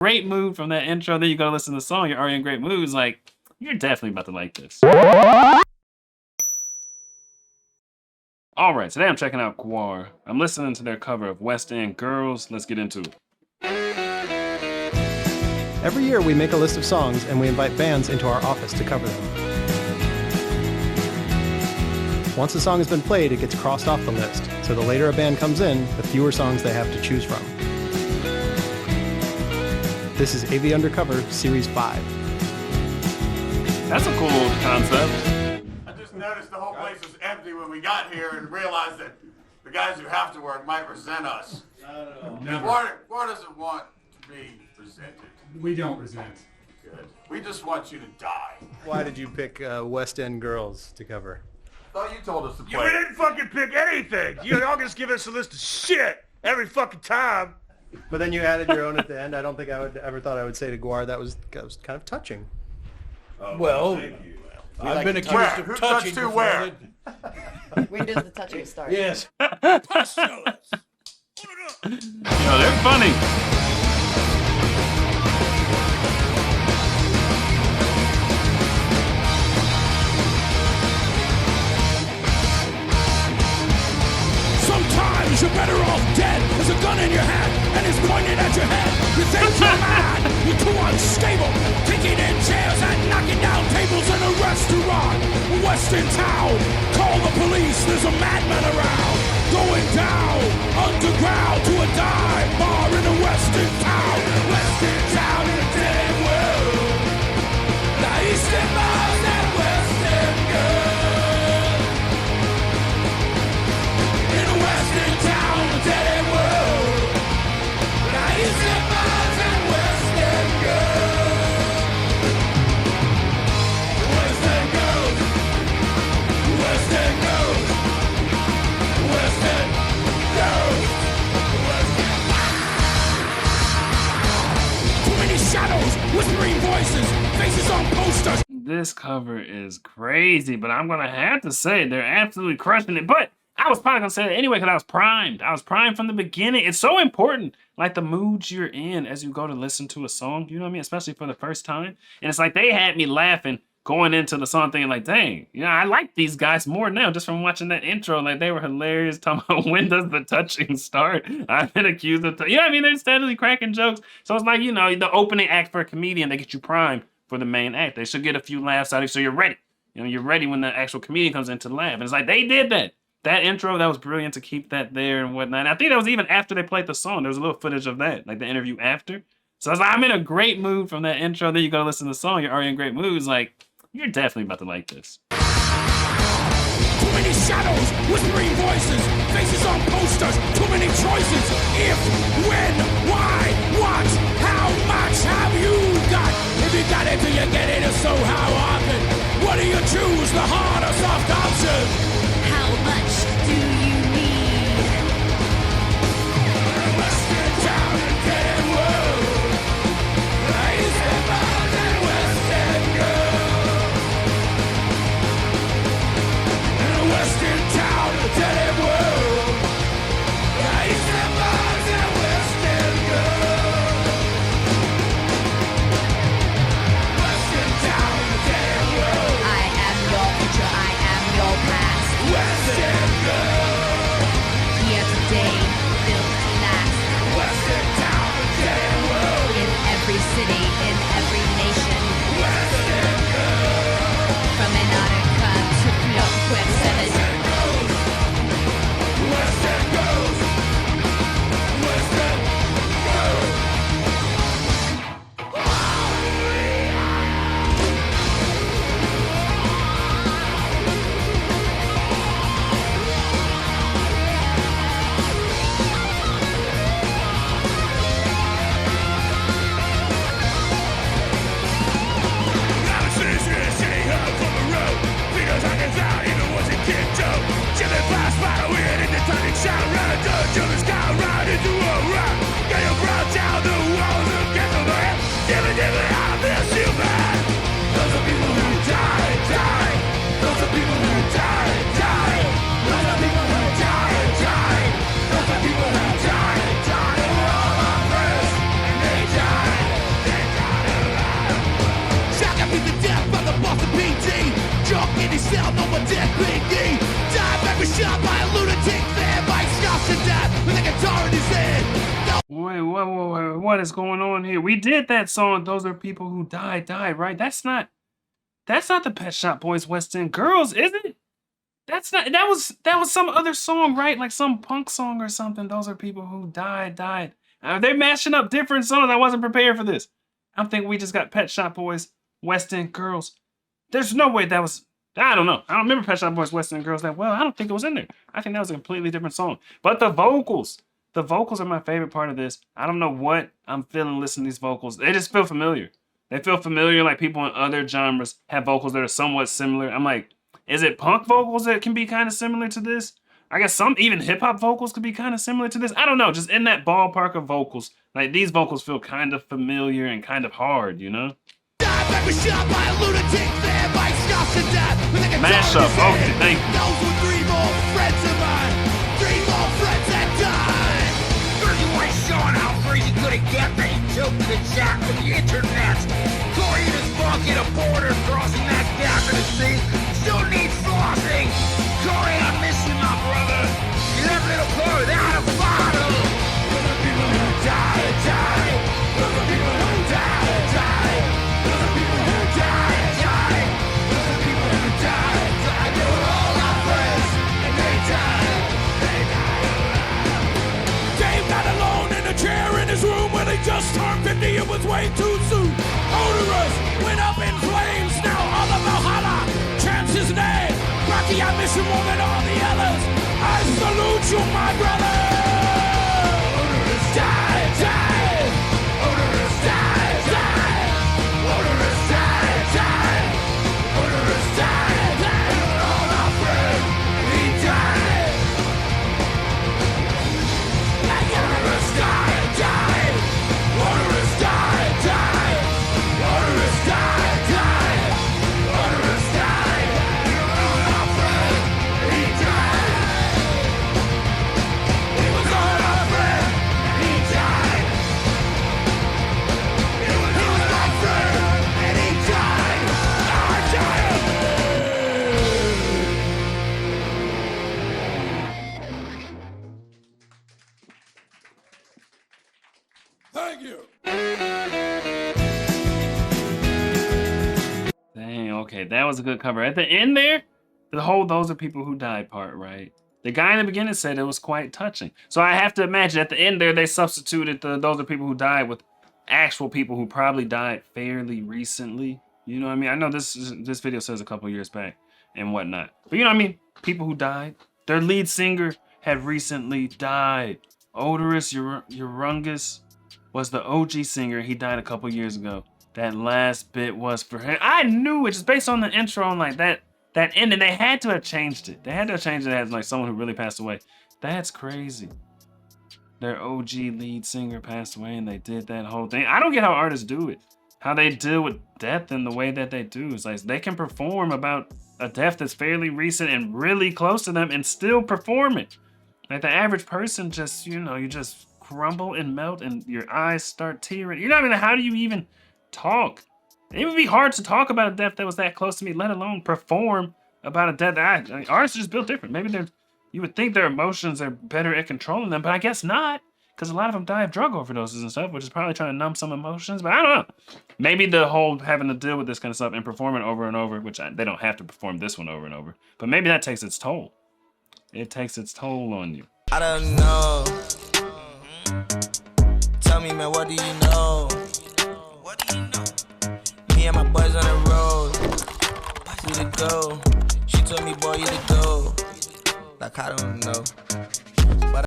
great mood from that intro, then you go listen to the song, you're already in great moods, like, you're definitely about to like this. All right, today I'm checking out GWAR. I'm listening to their cover of West End Girls. Let's get into it. Every year we make a list of songs and we invite bands into our office to cover them. Once a song has been played, it gets crossed off the list, so the later a band comes in, the fewer songs they have to choose from. This is AV Undercover Series 5. That's a cool concept. I just noticed the whole place was empty when we got here and realized that the guys who have to work might resent us. GWAR doesn't want to be resented. We don't resent. Good. We just want you to die. Why did you pick West End Girls to cover? Thought you told us to We play. didn't fucking pick anything. You all just give us a list of shit every fucking time. But then you added your own at the end. I don't think I would ever thought I would say to GWAR that was kind of touching. Well, Thank you. I've been accused Where? of Who touching touched who before. where? When does the touching start? Yes. Yo, they're funny. Sometimes you're better off dead. There's a gun in your hand and it's pointed at your head. You think you're mad, you're too unstable. Kicking in chairs and knocking down tables in a restaurant. Western town, call the police, there's a madman around. Going down, underground to a dive bar in a western town. Western town in a dead world. The eastern bars and western girls. In a western town, a dead world. The eastern bars and western girls. Western girls. Western girls. Western girls. Too many shadows, whispering voices, faces on posters. This cover is crazy, but I'm gonna have to say they're absolutely crushing it. But I was probably gonna say it anyway because I was primed. I was primed from the beginning. It's so important, like the moods you're in as you go to listen to a song. You know what I mean? Especially for the first time. And it's like they had me laughing going into the song, thinking like, "Dang, you know, I like these guys more now just from watching that intro. Like they were hilarious. Talking about when does the touching start? I've been accused of, you know what I mean? They're steadily cracking jokes. So it's like, you know, the opening act for a comedian, they get you primed for the main act. They should get a few laughs out of you, so you're ready. You know, you're ready when the actual comedian comes in to laugh. And it's like they did that. That intro, that was brilliant to keep that there and whatnot. And I think that was even after they played the song. There was a little footage of that, like the interview after. So I was like, I'm in a great mood from that intro. Then you go listen to the song, you're already in great moods. Like, you're definitely about to like this. Too many shadows, whispering voices, faces on posters, too many choices. If, when, why, what, how much have you got? If you got it, do you get it? If so, how often? What do you choose, the hard or soft option? How much do you need? Western town and dead world. Eastern bars and western girls. In a western town, a dead world. Eastern bars and western girls. cell, no more death being me. Dive back was shot by a lunatic fan. Mike Scott's to death with a guitar in his hand. No. Wait, what is going on here? We did that song. Those are people who died, right? That's not the Pet Shop Boys West End Girls, is it? That's not. That was some other song, right? Like some punk song or something. Those are people who died. They're mashing up different songs. I wasn't prepared for this. I'm thinking we just got Pet Shop Boys West End Girls. There's no way that was. I don't know. I don't remember Pet Shop Boys West End Girls that well. I don't think it was in there. I think that was a completely different song. But the vocals are my favorite part of this. I don't know what I'm feeling listening to these vocals. They just feel familiar. They feel familiar, like people in other genres have vocals that are somewhat similar. I'm like, is it punk vocals that can be kind of similar to this? I guess some even hip hop vocals could be kind of similar to this. I don't know. Just in that ballpark of vocals, like these vocals feel kind of familiar and kind of hard, you know? Mashup. Okay, thank you. Those were 3 more friends of mine. 3 more friends that died. 31 Sean, how free you could have get that he took the jack from the internet. Corey and his bucket of border crossing that gap in the sea. Still needs flossing. Corey, I miss you, my brother. You left little Corey without a bottle. For the people who died. For the people who died. For the people who died. For the people who died. They were all our friends, and they died. Dave got alone in a chair in his room when he just turned 50. It was way too soon. Odorous went up in flames. Now all of Valhalla chants his name. Rocky, I miss you more than all the others. I salute you, my brother. Odorous died. Odorous died. Odorous died. Odorous died. All my friend, he died. Odorous died. Odorous died. Odorous died. Odorous died. All my friend, he died. He was all my friend, he died. He was my friend, and he died. I died. Thank you. Dang, okay, that was a good cover. At the end there, the whole "those are people who died" part, right? The guy in the beginning said it was quite touching. So I have to imagine at the end there, they substituted the "those are people who died" with actual people who probably died fairly recently. You know what I mean? I know this video says a couple years back and whatnot. But you know what I mean? People who died. Their lead singer had recently died. Odorous Urungus was the OG singer. He died a couple years ago. That last bit was for him. I knew it just based on the intro and like that ending. They had to have changed it. They had to have changed it as like someone who really passed away. That's crazy. Their OG lead singer passed away and they did that whole thing. I don't get how artists do it. How they deal with death in the way that they do. It's like they can perform about a death that's fairly recent and really close to them and still perform it. Like the average person just, you know, you just crumble and melt and your eyes start tearing. You know what I mean? How do you even talk? It would be hard to talk about a death that was that close to me, let alone perform about a death that artists are just built different. Maybe you would think their emotions are better at controlling them, but I guess not. Because a lot of them die of drug overdoses and stuff, which is probably trying to numb some emotions. But I don't know. Maybe the whole having to deal with this kind of stuff and perform it over and over, which they don't have to perform this one over and over. But maybe that takes its toll. It takes its toll on you. I don't know. Tell me, man, what do you know? What do you know? Me and my boys on the road. Who to go? She told me, boy, you to go. Like, I don't know.